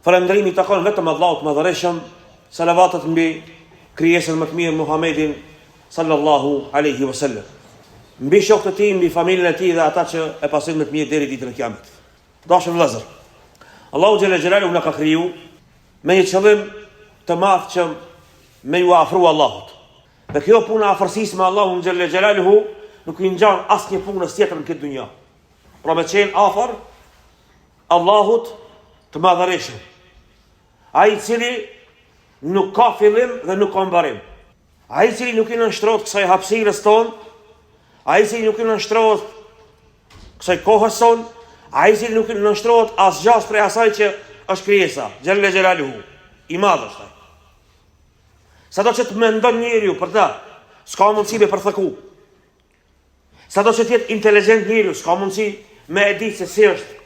Falëndrimi takon vetëm Allahut Madhëreshëm, salavatet mbi krijesën më të mirë Muhammedin sallallahu alaihi wasallam, mbi shokët e tij, mbi familjen e tij dhe ata që e pasojnë më të mirë deri ditën e Kiametit. Dashur vëllezër, Allahu xhalla xhelalu na ka kriju me një qëllim të madh që me ju afru Allahut. Dhe kjo puna afërsisë me Allahun xhalla xhelaluhu nuk i ngjan asnjë punës tjetër në këtë dunjë. Pra me qenë afër Allahut të Madhëreshëm, ai i cili nuk ka fillim dhe nuk ka mbarim, ai i cili nuk i nënshtrohet kësaj hapësirës tonë, ai i cili nuk i nënshtrohet kësaj kohës tonë, ai i cili nuk i nënshtrohet asgjë prej asaj që është krijesa, xhalla xhelaluhu, i madh është ai. Sado që të mendon njeriu për ta, s'ka mundësi me përthëku. Sado që të jetë inteligjent njeriu, s'ka mundësi me e ditë se si është.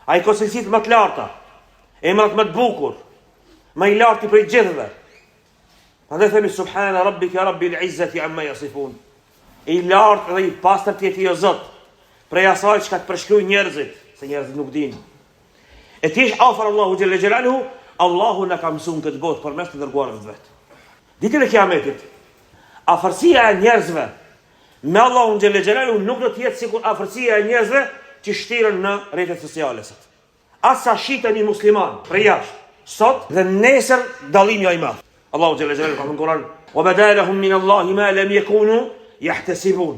Ai ka cilësitë më të larta, emrat më të bukur, më i larti prej gjithëve. Andaj themi subhana rabbika rabbil izzati amma yasifun. I lartë dhe i pastër ti je o Zot, prej asaj çka të përshkruajnë njerëzit, se njerëzit nuk dinë. E ti je afër Allahu xhalla xhelaluhu, Allahu na ka mësuar këtë botë përmes të dërguarëve të vet. Ditën e Kiametit, afërsia e njerëzve me Allahun xhalla xhelaluhu nuk do të jetë sikur afërsia e njerëzve që shtiren në rrjetet sociale sot. Asa shiten një musliman prej jashtë, sot dhe nesër dallimi ai madh. Allahu xhalla xhelaluhu ka në Kur'an: "Wa badalahum min Allahi ma lam yakunu yahtasibun."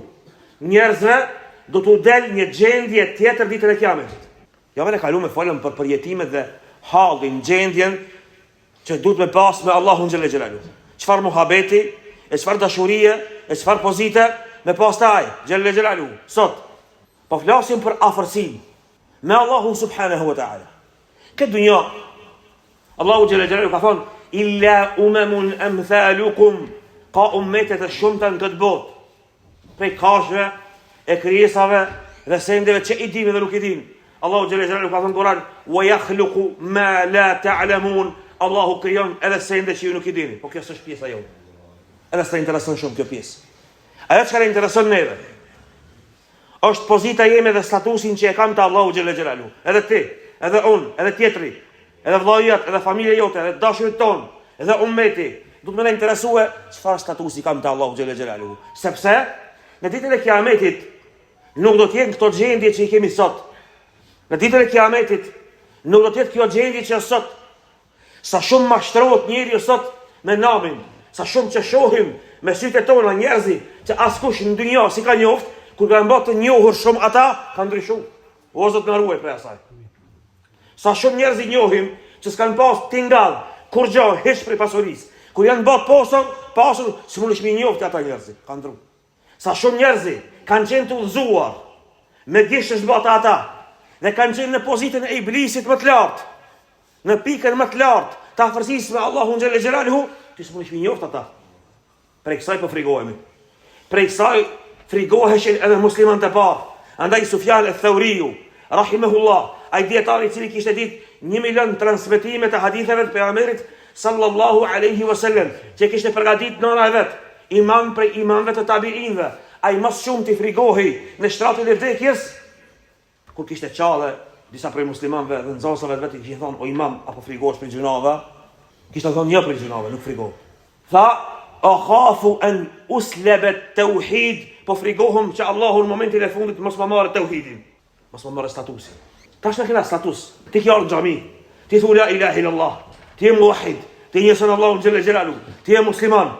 Njerëzve do t'u del një gjendje tjetër ditën e Kiametit. Javën e kaluar folëm për përjetimet dhe hallin, gjendjen që duhet me pas me Allahun xhalla xhelaluhu. Çfarë muhabeti, e çfarë dashurie, e çfarë pozite me pas te ai xhalla xhelaluhu. Sot po flasim për afërsinë me Allahun subhanahu wa ta'ala. Këtë dunja Allahu xhalla xhelaluhu ka thonë: "Illa umamun amthalukum", ka ummetet e shumta në këtë botë, prej kafshëve, e krijesave dhe sendeve që i dinë dhe nuk i dinë. Allahu xhalla xhelaluhu ka thënë në Kur'an: "Wa yakhluqu ma la ta'lamun", Allahu krijon edhe sende që ju nuk i dini. Po kjo është pjesa jote. Edhe s'ta intereson shumë kjo pjesë. Ajo që ka intereson neve është pozita jeme dhe statusin që e kam të Allahu xhalla xhelaluhu. Edhe ti, edhe unë, edhe tjetri, edhe vllajat, edhe familja jote, edhe dashurit ton, edhe ummeti, do të më interesue çfarë statusi kam të Allahu xhalla xhelaluhu. Sepse në ditën e Kiametit nuk do të jenë këto gjendje që i kemi sot. Në ditën e Kiametit nuk do të jetë kjo gjendje që sot. Sa shumë mashtrohet njeriu sot me namin, sa shumë që shohim me sytë tona njerëzi që askush në dunjë si ka njoft, kur kanë bërë të njohur shumë ata, kanë ndryshuar. O Zot na ruaj prej asaj. Sa shumë njerëz i njohim që s'kan pas tingall, kur gjë, hiç prej pasurisë. Kur janë bërë pasur, s'mundesh me njoftë ata njerëz, kanë ndruar. Sa shumë njerëz kanë qenë të udhëzuar me gishtë bota ata dhe kanë qenë në pozitën e iblisit më të lartë, në pikën më të lartë të afërsisë me Allahun xhalla xhelaluhu, ti s'mundesh me njoftë ata. Prej kësaj po frigohemi. Prej kësaj frigoheshin edhe muslimanët e parë. Andaj Sufjan al-Thauriu, rahimahullah, ai dietari i cili kishte ditë 1 milion transmetime të haditheve të pejgamberit sallallahu alaihi wasallam, që kishte përgatitur nëna e vet, imam prej imamëve të tabiinëve, ai më shumë ti frigohej në shtratin e vdekjes kur kishte çallë disa prej muslimanëve dhe nxënësve të vet i thonë: "O imam, apo frigohesh për gjunave?" Kishte thonë: "Jo për gjunave, nuk frigo." Tha: "Akhafu an uslaba at-tauhid", po frigohem që Allahu në momentin e fundit mos më marrë tauhidin, mos më marrë statusin. Tash në kena status, ti ke ardhur në xhami, ti thu la ilaha illallah, ti je muwahhid, ti je son Allahu xhalla xhelalu, ti je musliman,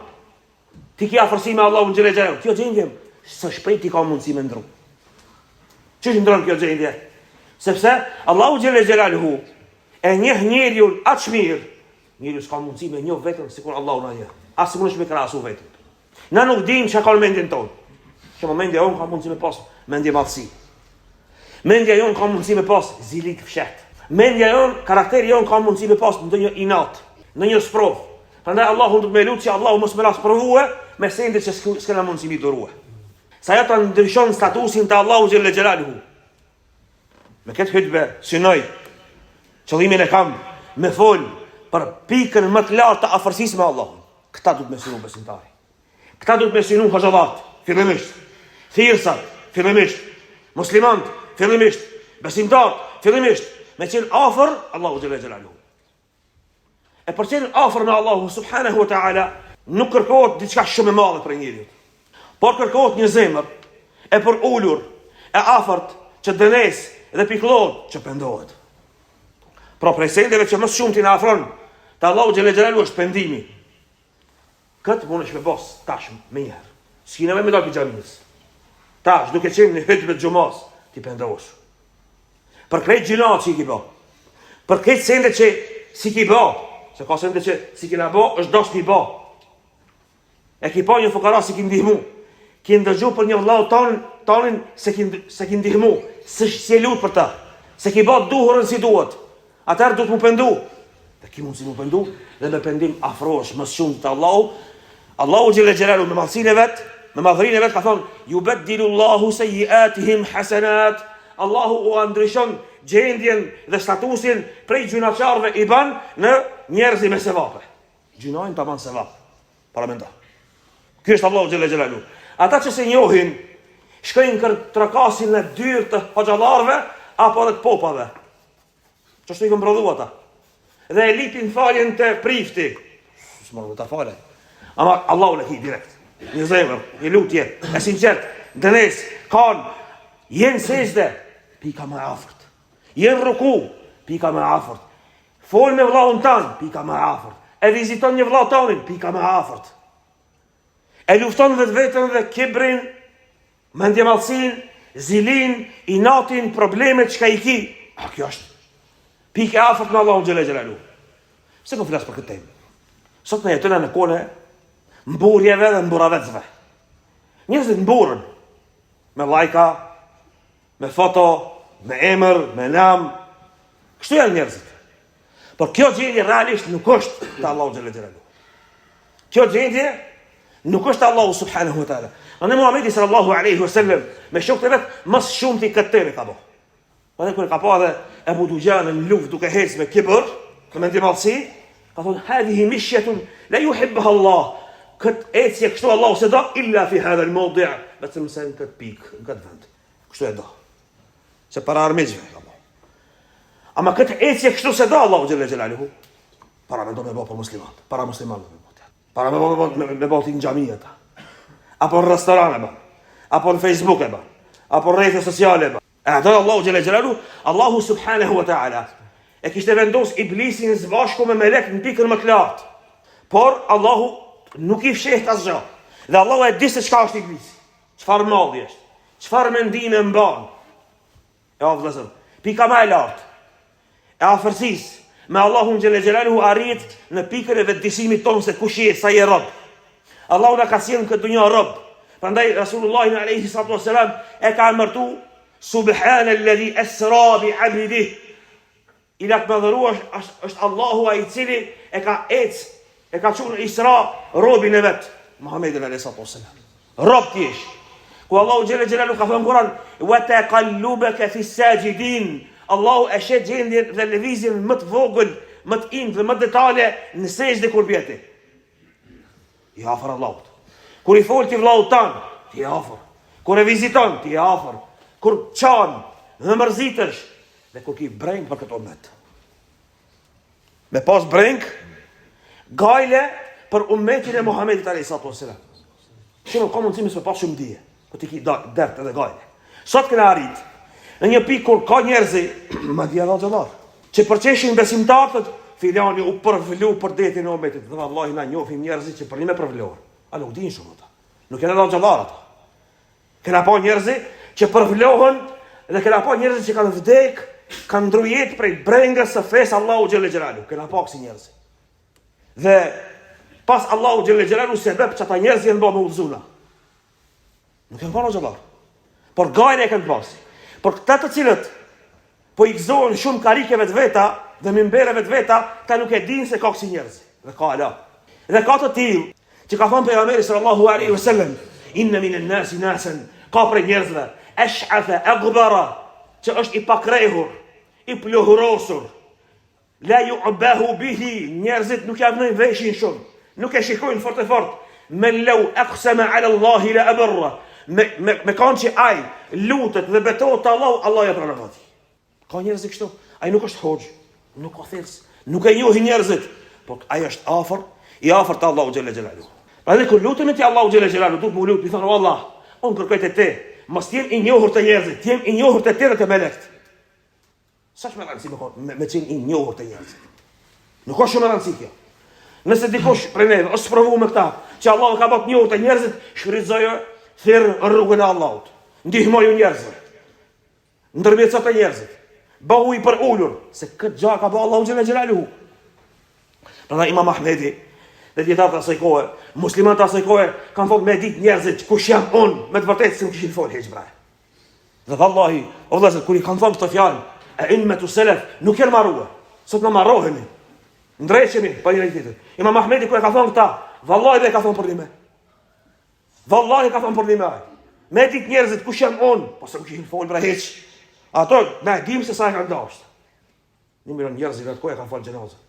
ti ke afërsi me Allahun xhalla xhelalu. Kjo gjendje së shpejti ka mundësi me ndru. Ç'është ndron kjo gjendje? Sepse Allahu xhalla xhelalu e njeh njeriu aq mirë, njeriu s'ka mundësi me njoh vetëm sikur Allahu na njeh. As mundesh me krahasu vetëm. Na nuk dim çka ka mendjen tonë. Që mendja jonë ka mundësi me pas mendje madhësi. Mendja jonë ka mundësi me pas zilit fshet. Mendja jonë, karakteri jonë ka mundësi me pas ndonjë inat, ndonjë sprov. Prandaj Allahu do të më lutë që Allahu mos më las provue me sende që s'kena mundësi mi durue. Sa ajo ta ndryshon statusin të Allahu xhalla xhelaluhu. Me këtë hutbë synoj qëllimin e kam me fol për pikën më të lartë të afërsisë me Allahun. Këta do të më synu besimtari. Këta do të më synu xhaxhallat, fillimisht. Thirrsat, fillimisht. Muslimanët, fillimisht. Besimtarët, fillimisht. Me qenë afër Allahu xhalla xhelaluhu. e për qenë afër me Allahu subhanahu wa ta'ala, nuk kërkohet diçka shumë e madhe për njeriu, por kërkohet një zemër e për ulur, e afërt, që dënes dhe pikëllohet, që pendohet. Pra prej sendeve që më shumë ti na afron te Allahu xhelle xhelalu është pendimi. Këtë mund është me bos tash më njëherë. S'kina me dal pijamis. Tash duke qenë në hutbë të xhumas, ti pendohesh. Për krejt gjinat që i ki bo. Për krejt sende që si ki bo. Se ka sende që si ki na bo, është dosh t'i bo. E ki pa një fukara si ki ndihmu. Ki ndëgju për një vllau tonin se ki ndihmu. Si e lut për ta. Se ki bo duhurën si duhet. Atëherë du të mu pendu. Dhe ki mund si mu pendu. Dhe me pendim afrosh më shumë të Allahu. Allahu xhelle xhelalu me madhësinë vet, me madhërinë e vet ka thonë: "Yubaddilullahu sayyi'atihim hasanat." Allahu u ndryshon gjendjen dhe statusin prej gjunaqarëve i ban në njerëz me sevape. Gjunojnë ta ban sevap. Para mendo. Ky është Allahu xhelle xhelalu. Ata që se njohin shkojnë kër trakasin në dyrë të hoxhallarëve apo edhe të popave. Çështë i kanë prodhuar ata. Dhe e lipin faljen të prifti. S'morë ta falë. Ama Allahu le hi direkt. Një zemër, një lutje, e sinqert, dënes, kanë, jenë sejde, pika më afërt. Jenë ruku, pika më afërt. Fol me vllaun tanë, pika më afërt. E viziton një vllau tanin, pika më afërt. E lufton vetën dhe kibrin, mendjemalsin, zilin, inatin, problemet që ka i ki. A kjo është pika afërt me Allahu xhelle xhelalu. Se po flas për këtë temë. Sot në jetëna në kone mburjeve dhe mburavecve. Njerëzit mburën me lajka, me foto, me emër, me nam. Kështu janë njerëzit. Por kjo gjendje realisht nuk është të Allahu xhelle xhelalu. Kjo gjendje nuk është Allahu subhanahu wa taala. Ane Muhamedi sallallahu alaihi wasallam me shokët e vet më shumë ti këtë temë ka bë. Edhe kur ka pa edhe Abu Dujan në luftë duke ecë me kibër, me mendjemalsi, ka thonë: "Hadhihi mishyatun la yuhibbuha Allah." Këtë ecje kështu Allahu se do illa fi hadha al-mawdi', vetëm se në këtë pikë, në këtë vend. Kështu e do. Se para armiqve ka bë. Ama këtë ecje kështu se do Allahu xhelle xhelaluhu, para mendon me bë për muslimanët, para muslimanëve me bë. Para me bë në xhami ata. Apo në restorane bë. Apo në Facebook bë. Apo në rrjete sociale bë. Ato Allahu xhelle xhelaluhu, Allahu subhanahu wa ta'ala e kishte vendos iblisin së bashku me melek në pikën më të lartë. Por Allahu nuk i fsheh asgjë. Dhe Allahu e di se çka është iblisi. Çfarë mallje është? Çfarë mendime e mban? Ja vëllazër, pika më e lartë e afërsisë me Allahun xhelle xhelaluhu arrit në pikën e vetëdijsimit tonë se kush je, sa je rob. Allahu na ka sjellë në këtë dunjë rob. Prandaj Rasulullah alayhi salatu wasalam e ka emërtu Subhanalladhi asra bi 'abdihi. Ila të madhëruar është Allahu ai i cili e ka qenë Isra robin e vet, Muhammedin alayhi salatu wasalam. Rob ti je. Ku Allahu xhelle xhelalu ka thënë në Kur'an: "Wa taqallubaka fi sajidin." Allahu e shet gjendjen dhe lëvizjen më të vogël, më të imtë dhe më detale në sejdë kur bjeti. I afër Allahut. Kur i fol ti vllaut tan, ti afër. Kur e viziton, ti afër. Kur çan, dhe mërzitesh, dhe kur ki breng për këtë ummet. Me pas breng, gajle për ummetin e Muhammedit alayhi wasallam. Shumë ka mundësi me pas shumë dije, po ti ki dert edhe gajle. Sot kena arrit në një pikë kur ka njerëzi, madje edhe xhallar, që përqeshin besimtarët, filani u përvlu për detin e ummetit. Dhe vallahi na njohim njerëzit që për një me përvluar. A nuk din shumë ata. Nuk janë edhe xhallar ata. Kena pa njerëzi që përvlohen dhe kena pa njerëzi që kanë vdek, kanë ndrujet prej brengës së fesë Allahu xhelle xhelalu. Kena pa kësi njerëzi. Dhe pas Allahu xhelle xhelalu sebeb që ata njerëz janë bërë me udhëzuna. Nuk janë pa xhallar. Por gajnë e kanë pas. Por këta të cilët po i gëzohen shumë karikeve të veta dhe mimbereve të veta, ta nuk e din se ka kësi njerëz. Dhe ka ala. Dhe ka të tillë që ka thënë pejgamberi sallallahu alaihi wasallam: "Inna min an-nasi nasan", ka prej njerëzve ash'atha aghbara, që është i pakrehur, i pluhurosur. La yu'bahu bihi, njerëzit nuk ja vënë veshin shumë, nuk e shikojnë fort e fort. Men law aqsama ala Allah la abarra, me kanë që ai lutet dhe betohet te Allah, Allah ja pranon atij. Ka njerëz kështu, ai nuk është hoxh, nuk ka thels, nuk e njohin njerëzit, por ai është afër, i afërt te Allahu xhalla xhelalu. Pra kur lutemi te Allahu xhalla xhelalu, duhet të lutem, i thonë Allah, unë kërkoj te ti, mos jem i njohur te njerëzit, jem i njohur te tjerët e melekt. Sa më rëndësi me qenë i njohur te njerëzit. Nuk ka shumë rëndësi kjo. Nëse dikush prej neve është provu me këta, që Allah ka bërë të njohur te njerëzit, shfrytëzojo thirr rrugën e Allahut. Ndihmoju njerëzve. Ndërmjetëso te njerëzit. Bëhu i për ulur, se këtë gjë ka bërë Allahu xhalla xhelaluhu. Prandaj Imam Ahmedi dhe dietarët e asaj kohe, muslimanët e asaj kohe kanë thonë me ditë njerëzit kush jam unë, me të vërtetë s'm kishin fol hiç bre. Dhe vallahi, o vëllezër, kur i kanë thonë këtë fjalë, e immetu selef nuk janë marruar. Sot na marrohemi. Ndrejshemi pa njëri tjetrin. Imam Ahmedi kur e ka thonë këta, vallahi dhe ka thonë për dime. Vallahi ka thonë për dime. Me ditë njerëzit kush jam unë, po s'm kishin fol bre hiç. Ato me dim se sa e kanë dashur. Një milion njerëz që atë kanë fal xhenazë.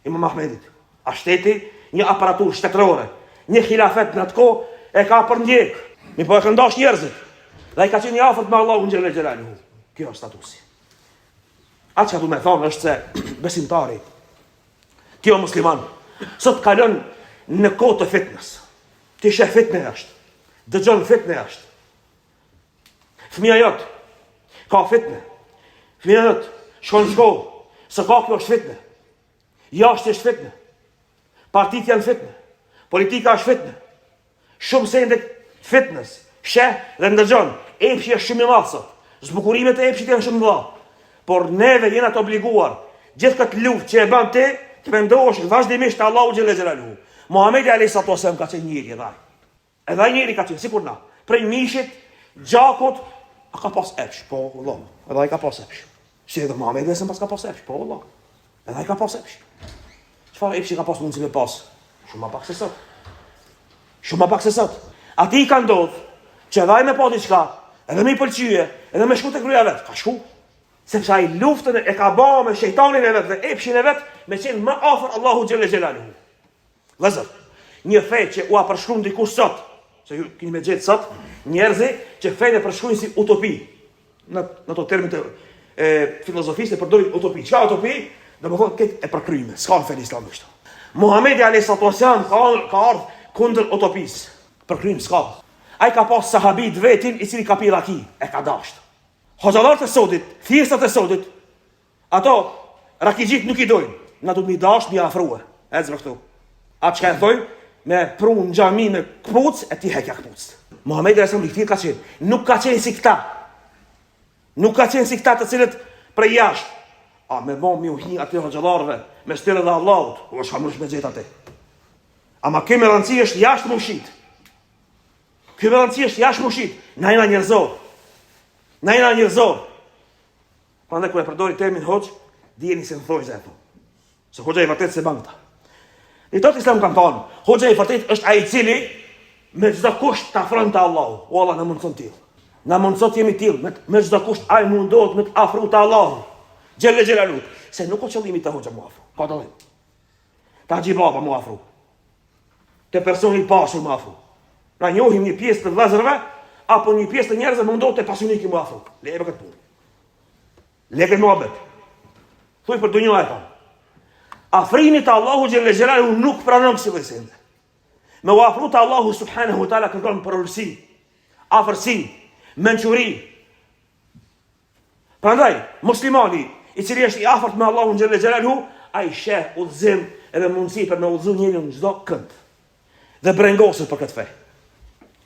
Imam Ahmedit, a shteti një aparatur shtetërore, një khilafet në atë kohë e ka për ndjek. Mi po e kanë dashur njerëzit. Dhe ai ka qenë i afërt me Allahun xhalla xhelaluhu. Kjo është statusi. Atë që du me thonë është se besimtari, kjo musliman, sot kalon në kohë të fitnës. Ti sheh fitnë është, dëgjon fitnë është. Fëmia jot ka fitnë. Fëmia jot shkon në shkollë, së ka kjo është fitnë. Jashtë është fitnë. Partitë janë fitnë. Politika është fitnë. Shumë sende fitness. Sheh dhe ndëgjon. Epshi është shumë i madh sot. Zbukurimet e epshit janë shumë të mëdha. Por neve jena të obliguar gjithë këtë luftë që e bën ti, të mendosh vazhdimisht te Allahu xhalla xhelaluhu. Muhamedi alayhi salatu wasallam ka qenë njëri edhe ai. Edhe ai njëri ka qenë sikur na. Prej mishit, gjakut, a ka pas epsh, po valla. Edhe ai ka pas epsh. Si edhe Muhamedi s'e pas ka pas epsh, po valla. Edhe ai ka pas epsh. Çfarë epshi ka pas mundsi me pas? Shumë më pak se sot. Shumë më pak se sot. Ati ka ndodh që edhe ai me pa diçka, edhe me i pëlqye, edhe me shku te gruaja vet, ka shku. Sepse ai luftën e ka bërë me shejtanin e vet dhe epshin e vet, me qenë më afër Allahu xhalla xhelaluhu. Vëllazër, një fe që u përshkruan dikush sot, se ju keni me gjetë sot, njerëzi që fenë e përshkruajnë si utopi. Në ato termet e filozofisë e përdorin utopi. Çka utopi? Domethënë këtë e përkryme. S'ka në fen islam kështu. Muhamedi alayhi salatu wasallam ka ardhur kundër utopisë. Përkrym s'ka. Ai ka pas sahabit vetin i cili ka pi raki, e ka dashur. Hoxhallarët e sodit, thjestat e sodit, ato rakigjit nuk i dojnë. Na du të mi dash, mi afrua. Ezra këtu. Atë që ka e thojnë, me prunë në xhami me kpuc, e ti hekja kpuc. Muhamedi alayhi salatu wasallam ka qenë. Nuk ka qenë si këta. Nuk ka qenë si këta të cilët prej jashtë. A me bon mi u hi aty hoxhallarëve, me shtyrë dhe Allahut, u është hamrush me gjetë atë. Ama kemi rëndësi është jashtë mushit. Kjo rëndësi është jashtë mushit. Na jena njerëzor. Na jena njerëzor. Prandaj kur e përdori termin hoxh, dijeni se thoj se ato. Se hoxha i vërtet se bankta. I tot islam kanë thonë, hoxha i vërtet është ai i cili me çdo kusht ta afron te Allahu. O Allah na mundson ti. Na mundson jemi till, me çdo kusht ai mundohet me të afru te Allahu. Xhelle xhelalu. Se nuk ka qëllimi te hoxha mu afru. Ka dallim. Ta xhibaba mu afru. Te personi i pasur mu afru. Na njohim një pjesë të vëllezërve apo një pjesë të njerëzve mundohet të pasioniki mu afru. Le e këtë punë. Le këtë muhabet. Thuaj për dunjë e kam. Afrimi te Allahu xhelle xhelalu nuk pranon si vësende. Me u afru te Allahu subhanahu wa taala kërkon përulsi, afërsi, mençuri. Prandaj muslimani i cili është i afërt me Allahun xhelle xhelalu, ai sheh udhëzim edhe mundësi për me udhëzu njërin në çdo kënd. Dhe brengoset për këtë fe.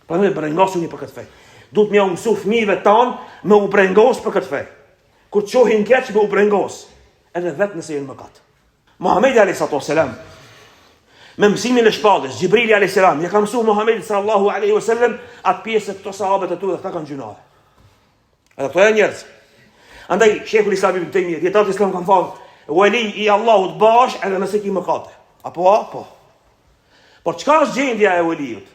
Prandaj brengosuni për këtë fe. Duhet më mësu fëmijëve tan me u brengos për këtë fe. Kur të shohin keq me u brengos, edhe vetë nëse janë mëkat. Muhamedi alayhi salatu wasalam me mësimin e shpallës, Xhibrili alayhi salam, ja ka mësuar Muhamedi sallallahu alaihi wasallam atë pjesë këto sahabët e tu dhe ata kanë gjunave. Edhe këto janë njerëz. Andaj Sheikhul Islam ibn Taymiyah, dietar islam kanë thënë, "Wali i Allahut bash edhe nëse ki mëkate." Apo? Por çka është gjendja e waliut?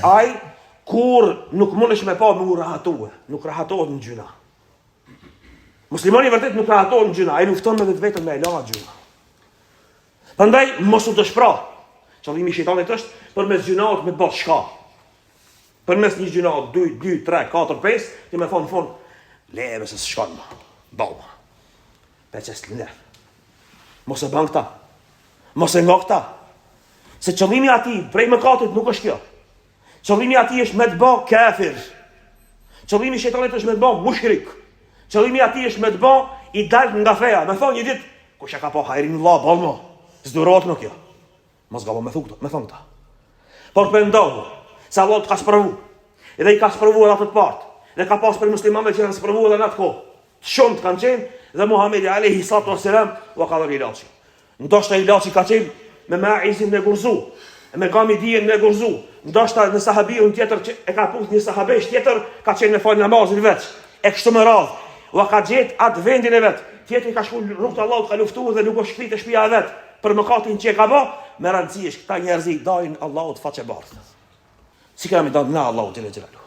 Ai kur nuk mundesh me pa me u rahatue, nuk rahatohet në gjuna. Muslimani vërtet nuk rahatohet në gjuna, ai lufton me vetën me la gjuna. Prandaj mos u dëshpëro. Qëllimi i shejtanit është përmes gjunat me të bërë shka. Përmes një gjunat 2, 3, 4, 5, ti më thon fon, leve se s'shkon më. Balla. Peçes lef. Mos e bën këta. Mos e nga këta. Se qëllimi ati prej mëkatit nuk është kjo. Qëllimi ati është me të bë kafir. Qëllimi shejtanit është me të bë mushrik. Qëllimi ati është me të bë i dalë nga feja. Me thonë një ditë, kush e ka pa hajrin Allah, balmo. Zdurohet në kjo. Mos gabo me thonë këta. Por pëndohu, se Allah të ka sprovu. Edhe i ka sprovu edhe atë të partë. Dhe ka pas për muslimanëve që kanë sprovu edhe në atë kohë. Shumë të kanë qenë, dhe Muhamedi alayhi salatu wassalam wa ka dhënë ilaçi. Ndoshta ilaçi ka qenë me Maizin me Gurzu, me Gamidien me Gurzu. Ndoshta në sahabiun tjetër që e ka puth një sahabesh tjetër ka qenë në fal namazin veç. E kështu me radhë. Wa ka gjetë atë vendin e vet. Tjetri ka shkuar rrugt Allahut, ka luftuar dhe nuk është shkrit e shtëpia e vet. Për mëkatin që e ka bë, me rëndësi është këta njerëz dalin Allahut faqe bardhë. Si kemi dalë na Allahut xhelal xhelalu.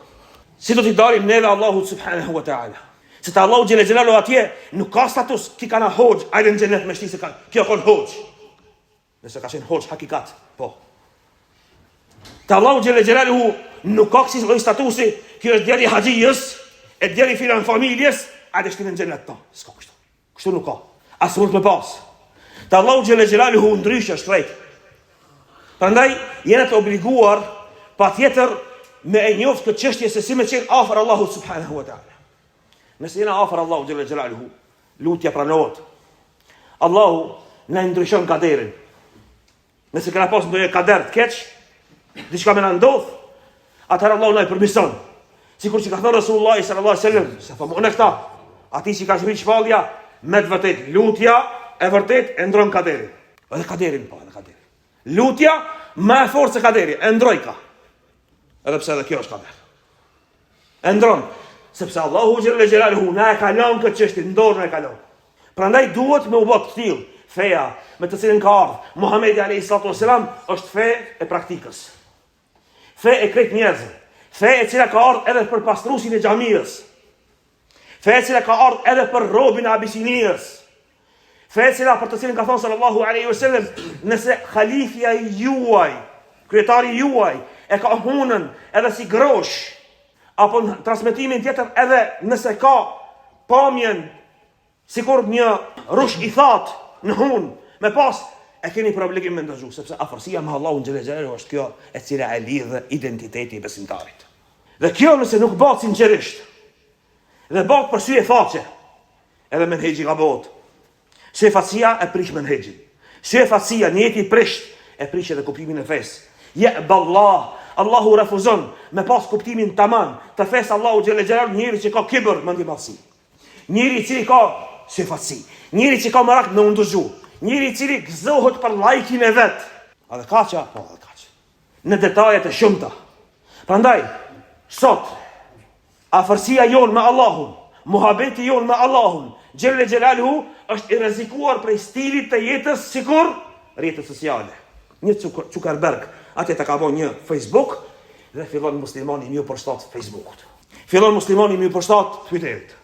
Si do t'i dalim neve Allahut subhanahu wa ta'ala. Se ta Allahu xhelal xhelalu atje nuk ka status ti kana hoxh, ajde në xhenet me shtisë ka. Kjo ka hoxh. Nëse ka qenë hoxh hakikat, po. Ta Allahu xhelal xhelalu nuk ka si statusi, kjo është djali haxhijës, e djali filan familjes, ajde shtinë në xhenet ta. S'ka kështu. Kështu nuk ka. As mund të pas. Ta Allahu xhelal xhelalu ndryshe është drejt. Prandaj jena të obliguar patjetër me e njoftë këtë çështje se si me qenë afër Allahut subhanahu wa ta'ala. Nëse jena afër Allahut xhelal xhelaluhu, lutja pranohet. Allahu na ndryshon kaderin. Nëse kena pas ndonjë kader të keq, diçka më na ndodh, atëherë Allahu na i përmirëson. Sikur që ka thënë Resulullah sallallahu alaihi wasallam, se po më këta, aty që ka zhvilluar shpallja, me të vërtet lutja e vërtet e ndron kaderin. Edhe kaderin po, edhe kaderin. Lutja më e fortë se kaderi, e ndroi ka. Edhe pse edhe kjo është kader. E ndron, sepse Allahu xhelal xhelaluhu na e ka lënë këtë çështje në dorën e ka lënë. Prandaj duhet me u bë të tillë. Feja me të cilën ka ardhur Muhamedi alayhi salatu wasalam është fe e praktikës. Fe e krejt njerëzve. Fe e cila ka ardhur edhe për pastruesin e xhamisë. Fe e cila ka ardhur edhe për robin e Abisinias. Fe e cila për të cilën ka thënë sallallahu alaihi wasallam, nëse halifja juaj, kryetari juaj e ka hunën edhe si grosh, apo në transmetimin tjetër edhe nëse ka pamjen sikur një rush i thatë në hunë, me pas, e keni për obligim me ndërgju, sepse afërsia me Allahun xhelal xhelaluhu është kjo e cila e lidh identiteti i besimtarit. Dhe kjo nëse nuk bëhet sinqerisht, dhe bëhet për sy e faqe, edhe menhexhi gabot. Sy e faqia e prish menhexhin. Sy e faqia njëti prisht e prish edhe kuptimin e fesë. Ja ballah, Allahu refuzon me pas kuptimin tamam të fesë Allahu xhelal xhelaluhu njëri që ka kibër, mendje madhsi. Njëri i cili ka syfaqsi, njëri që ka merak në undëzhu, njëri i cili gëzohet për lajkin e vet. A dhe kaqa? Po, dhe kaqa. Në detajet e shumta. Prandaj, sot, afërsia jonë me Allahun, muhabeti jonë me Allahun, xhelal xhelaluhu është i rrezikuar prej stilit të jetës sikur rrjetet sociale. Një Zuckerberg, atje të ka bën një Facebook dhe fillon muslimani më përshtat Facebookut. Fillon muslimani më përshtat Twitterit.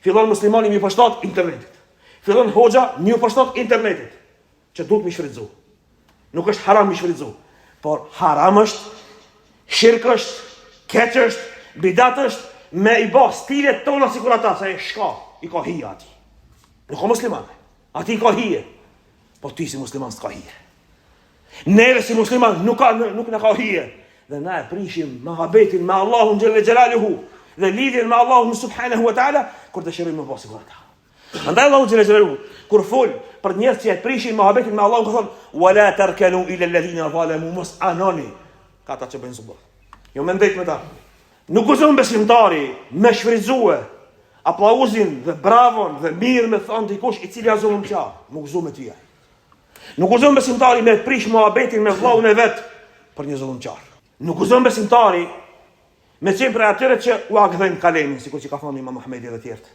Fillon muslimani më përshtat internetit. Fillon hoxha më përshtat internetit. Që duhet më shfrytëzu. Nuk është haram më shfrytëzu, por haram është, shirk është, keq është, bidat është me i bë stilet tona sikur ata sa e shka, i ka hije aty. Nuk ka musliman. Aty ka hije. Po ti si musliman s'ka hije. Neve si musliman nuk na ka hije. Dhe na e prishim mohabetin me Allahun xhelal xhelaluhu dhe lidhjen me Allahun subhanahu wa ta'ala kur dëshirojmë të bësim ata. Andaj Allahu xhelal xhelaluhu kur fol për njerëz që e prishin mohabetin me Allahun ka thonë wala tarkanu ila alladhina zalamu mus'anani. Ka ata që bëjnë zullum. Jo mendej me ta. Nuk gëzon besimtari me shfrytëzue aplauzin dhe bravon dhe mirë me thon dikush i cili është zullumçar, nuk gëzon me ty. Nuk gëzon besimtari me prish mohabetin me vllahun e vet për një zullumçar. Nuk gëzon besimtari me qenë për atyre që u agdhen kalemin, sikur që ka thonë Imam Muhamedi dhe tjertë.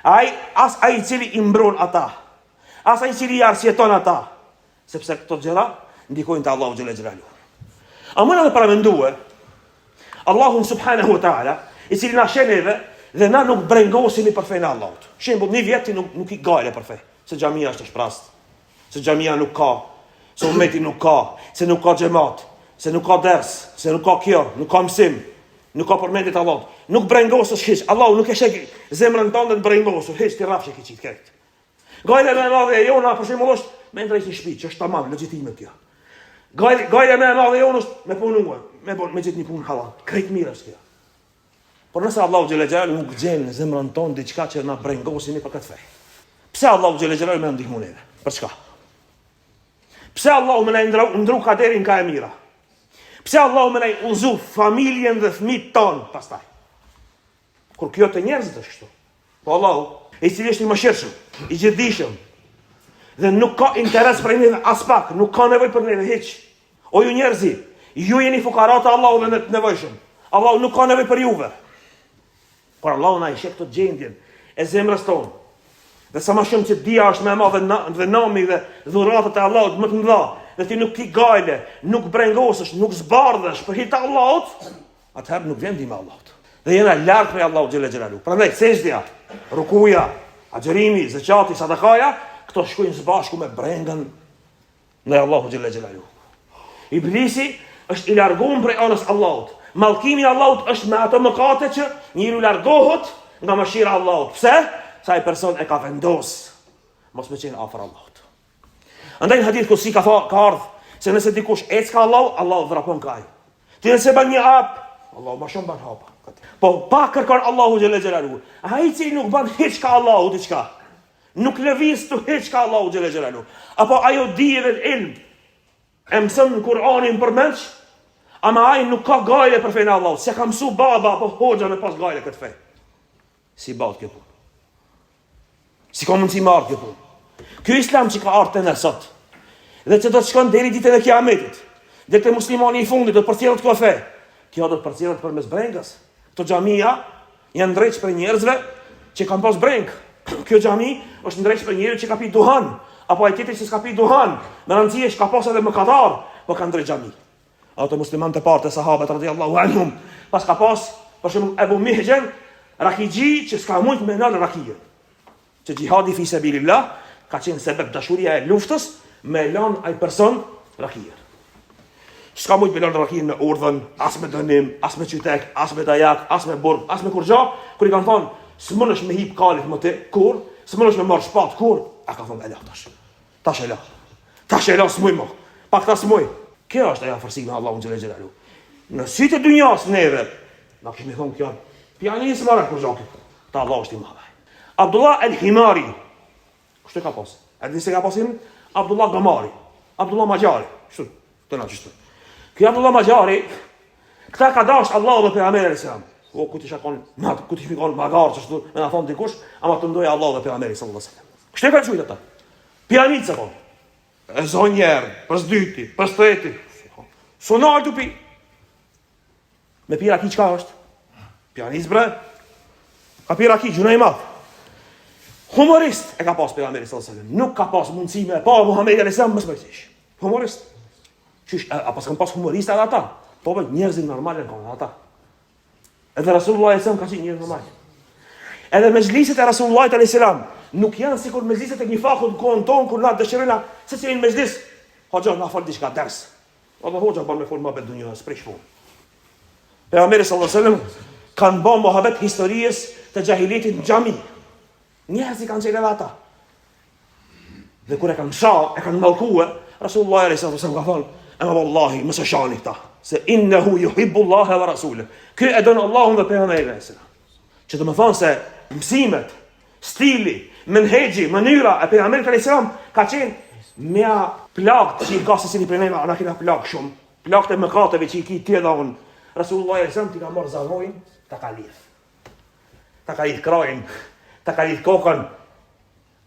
As ai i cili i mbron ata, as ai i cili i arsjeton ata, sepse këto gjëra ndikojnë te Allahu xhelal xhelaluhu. A mëna me paramendue Allahun subhanahu wa ta'ala, i cili na sheneve dhe na nuk brengosemi për fejnë Allahut. Shembull, një vjet nuk i gale për fej, se xhamia është e shprast, se xhamia nuk ka, se ummeti nuk ka, se nuk ka xhamat, se nuk ka ders, se nuk ka kjo, nuk ka mësim. Nuk ka përmendje të Allahut. Nuk brengosësh hiç. Allahu nuk e shek zemrën tënde të brengosur. Hiç ti rrafshë ke qitë këtë. Gojë më madhe jona për shembull është me ndrejt një shtëpi, që është tamam, legjitime kjo. Gajle me e madhe jonë është me punua, me gjithë një punë halal. Krejt mirë është kjo. Por nëse Allahu xhela xhelal nuk gjen në zemrën tonë diçka që na brengosin për këtë fe. Pse Allahu xhela xhelal më ndihmon neve? Për çka? Pse Allahu më na ndru kaderin ka e mira? Pse Allahu më na udhëzu familjen dhe fëmijët ton pastaj? Kur kjo të njerëzit është kështu. Po Allahu, i cili është i mëshirshëm, i gjithdijshëm, dhe nuk ka interes për neve as pak, nuk ka nevojë për neve hiç. O ju njerëzi, ju jeni fukarat e Allahut dhe të nevojshëm. Allahu nuk ka nevojë për juve. Por Allahu na i sheh këtë gjendjen e zemrës tonë. Dhe sa më shumë që dia është më e madhe dhe nami dhe dhuratat e Allahut më të mëdha, dhe ti nuk ki gajle, nuk brengosësh, nuk zbardhesh për hir të Allahut, atëherë nuk vjen ndihma e Allahut. Dhe jena larg prej Allahut xhela xhelalu. Prandaj sejdja, rukuja, agjërimi, zakati, sadakaja, këto shkojnë së bashku me brengën ndaj Allahut xhela xhelalu. Iblisi është i larguar prej anës Allahut. Mallkimi i Allahut është me ato mëkate që njeriu largohet nga mëshira e Allahut. Pse? Sa ai person e ka vendos mos më qenë afër Allahut. Andaj në hadith kusi ka ardhur se nëse dikush ec ka Allahu vrapon kaj. Ti nëse bën një hap, Allahu më shumë bën hapa. Po pa kërkon Allahu xhela xhelalu. Ai që nuk bën hiç ka Allahu diçka. Nuk lëviz të hiç ka Allahu xhela xhelalu. Apo ajo dije dhe ilm e mëson në Kur'anin përmendsh, ama ai nuk ka gajle për fenë Allahut. Se ka mësu baba apo hoxha me pas gajle këtë fe. Si bëhet kjo punë? Si ka mundësi marrë kjo punë? Ky islam që ka ardhur te ne sot, dhe që do të shkon deri ditën e Kiametit, dhe te muslimani i fundit do të përcjellet kjo fe. Kjo do të përcjellet përmes brengës. Këto xhamia janë ndreq për njerëzve që kanë pas breng. Kjo xhami është ndreq për njerëz që ka pi duhan, apo ai tjetri që s'ka pi duhan, me rëndësi është ka pas edhe mëkatar, po kanë ndreq xhami. Ato muslimanë të parë të sahabët radhiyallahu anhum, pas ka pas për shembull Abu Mihjan, rakigji që s'ka mujt me nal rakije. Që jihadi fi sabilillah ka qenë sebeb dashuria e luftës me lan ai person rakije. S'ka mujt me lan rakije me urdhën, as me dënim, as me qytek, as me dajak, as me burg, as me kurxha, kur i kanë thonë s'mundesh me hip kalit më te kur, s'mundesh me marr shpat kur, a ka thonë ela tash. Tash ela. Tash ela s'muj më. Pak ta s'muj. Kjo është ajo afërsimi me Allahun xhela xhelalu. Në sytë e dunjas neve, na kemi thonë kjo, pianisë marrë kurxha. Ta Allah është i madh. Abdullah el-Himari, kështu ka pas. A dini se ka pasin? Abdullah Gamari, Abdullah Majari, kështu, të na kështu. Ky Abdullah Majari, këta ka dash Allah dhe pejgamberi sallallahu alaihi wasallam. O ku ti shakon, ku ti shikon magar kështu, më na thon dikush, ama të ndoja Allah dhe pejgamberi sallallahu alaihi wasallam. Kështu ka thujt ata. Pianica po. E zonjer, pas dyti, pas treti. Sonar tu pi. Me pira ki çka është? Pianist bre. Ka pira ki gjuna i madh. Humorist e ka pas pejgamberi sallallahu alaihi wasallam. Nuk ka pas mundësi me pa Muhamedi sallallahu alaihi wasallam mos bëj. Humorist. Qysh, apo s'kan pas humorista ata? Po vetë njerëz normale kanë ata. Edhe Rasulullah sallallahu alaihi wasallam ka qenë njerëz normal. Edhe mezhliset e Rasulullah sallallahu alaihi wasallam nuk janë sikur mezhliset e një fakut në kohën tonë kur na dëshirojnë se si në mezhlis. Hoxha na fal diçka ders. Allah hoxha bën me fol më bet dunjë sprish punë. Pejgamberi sallallahu alaihi wasallam kanë bën mohabet historisë të jahilitit në xhami. Njerëz i kanë qenë ata. Dhe kur e kanë shoh, e kanë mallkuar, Rasulullah sallallahu alaihi wasallam ka thonë: "Ama wallahi mos e shani këta, se innehu yuhibbu Allah wa rasuluhu." Ky e don Allahun dhe pejgamberin e saj. Që do të thonë se mësimet, stili, menhexhi, mënyra e pejgamberit sallallahu alaihi wasallam ka qenë mja plagë që i ka se si një prej neve, ana kena plagë shumë. Plagë të mëkateve që i ki tje dhe unë. Rasulullah sallallahu alaihi wasallam ti ka marrë zanojnë, ta ka lidh. Ta ka lidh krajnë, ta ka lidh kokën.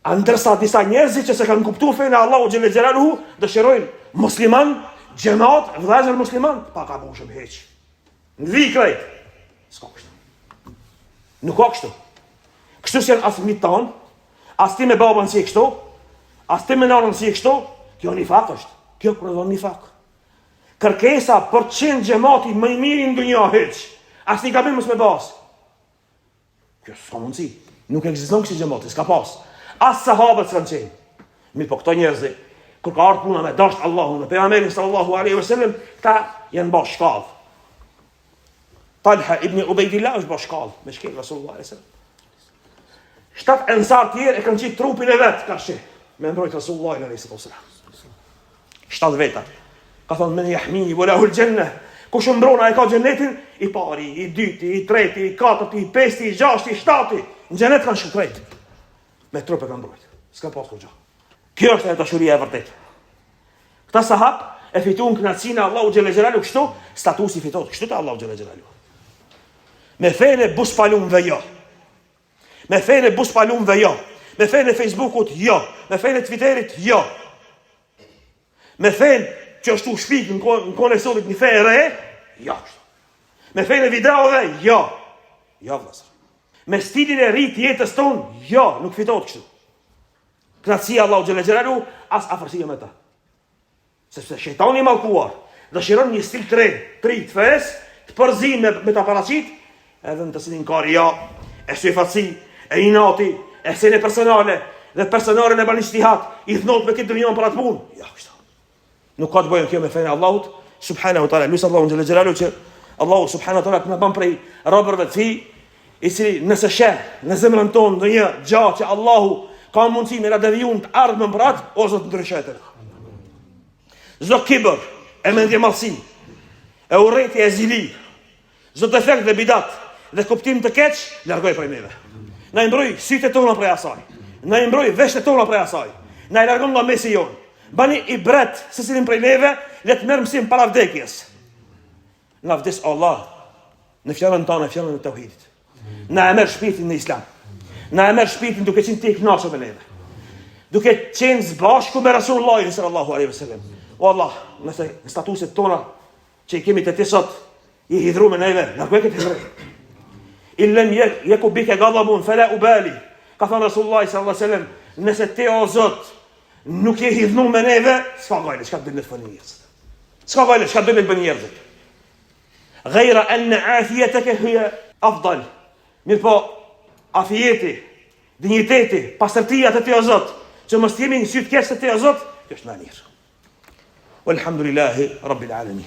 Ndërsa disa njerëzit që se kanë kuptuar fenë Allahu xhela xhelaluhu, dëshirojnë musliman, xhamat, vëllezër musliman, pa ka bushëm hiç. Ndvi krejt. S'ka kështu. Nuk ka kështu. Kështu si janë as fëmijët tanë, as ti me babën si kështu, as ti me nanën si kështu, kjo një fakt është. Kjo prodhon një fakt. Kërkesa për 100 xhamati më i mirë në dunjë hiç. As një gabim mos me bas. Kjo s'ka mundsi. Nuk ekziston kështu xhamati, s'ka pas. As sahabët s'kan qenë. Mi po këto njerëz, kur ka ardhur puna me dash Allahun dhe pejgamberin sallallahu alaihi wasallam, ta janë bash shkallë. Talha ibn Ubaydillah është bash shkallë me shkel Rasulullah sallallahu alaihi wasallam. 7 ensar tjerë e kanë qitë trupin e vet, ka sheh. me mbrojt Rasulullahin alayhi sallam. 7 veta. Ka thonë men yahmini wala hul janna. Kush mbron ai ka xhenetin, i pari, i dyti, i treti, i katërti, i pesti, i gjashti, i shtati. Në xhenet kanë shkëtrejt. Me trupe kanë mbrojt. S'ka pas kurrë. Kjo është ajo dashuria e vërtetë. Këta sahab e fituan kënaqësinë e Allahu xhalla xhelalu kështu, statusi fitohet kështu te Allahu xhalla xhelalu. Me fenë buspalum dhe jo. Me fenë buspalum dhe jo. Me fenë Facebookut jo. Me fenë Twitterit jo. Me fenë që është u shpik në kone sotit një fejë re, jo. Me fejnë e videove, jo. Jo, vëllazër. Me stilin e ri të jetës tonë, jo, nuk fitohet kështu. Kënaqësia Allahu xhalla xhelalu, as afërsia me ta. Sepse shejtani i mallkuar dëshiron një stil të re, të fes, të përzim me ta paraqit, edhe në të cilin ka ria, e syfatsi, e inati, e sene personale, dhe personale në bani ijtihad, i thnot me këtë dënjon për atë punë. Jo, kështu. Nuk ka të bëjë kjo me fejnë Allahut subhanahu wa taala. Lusë Allahu xhalla xhelalu që Allahu subhanahu wa taala të na bën prej robërve të tij, i cili nëse sheh në zemrën tonë ndonjë gjë që Allahu ka mundësi me na devijun të ardhmën për atë, o Zot ndryshojë. Çdo kibër, e mendje mallësi, e urrëti e zili, çdo defekt dhe bidat dhe kuptim të keq, largoj prej neve. Na i mbroj sytë tona prej asaj. Na i mbroj veshët tona prej asaj. Na i largon nga mesi jon. Bani i bret, se cilin prej neve, le të merë mësim para vdekjes. Na vdes Allah, në fjalën tonë, në fjalën e tauhidit. Na e merë shpirtin në Islam. Na e merë shpirtin duke qenë të i kënaqur me neve. Duke qenë zbashku me Rasulullahin sallallahu alaihi wasallam. O Allah, nëse në statuset tona që i kemi të ti sot, i hidhru me neve, largoj këtë hidhru. Illen jeku bike ghadabun, fala ubali. Ka thënë Rasulullahi sallallahu alaihi wasallam, nëse ti o Zot nuk je hidhnu me neve, s'ka gajle, çka do të bëni njerëzit. S'ka gajle, çka do të bëni njerëzit. Ghayra an afiyataka hiya afdal. Mirë po, afijeti, dinjiteti, pastërtia të ti o Zot, që mos jemi në sytë keq të ti o Zot, kjo është më mirë. Walhamdulillahi rabbil alamin.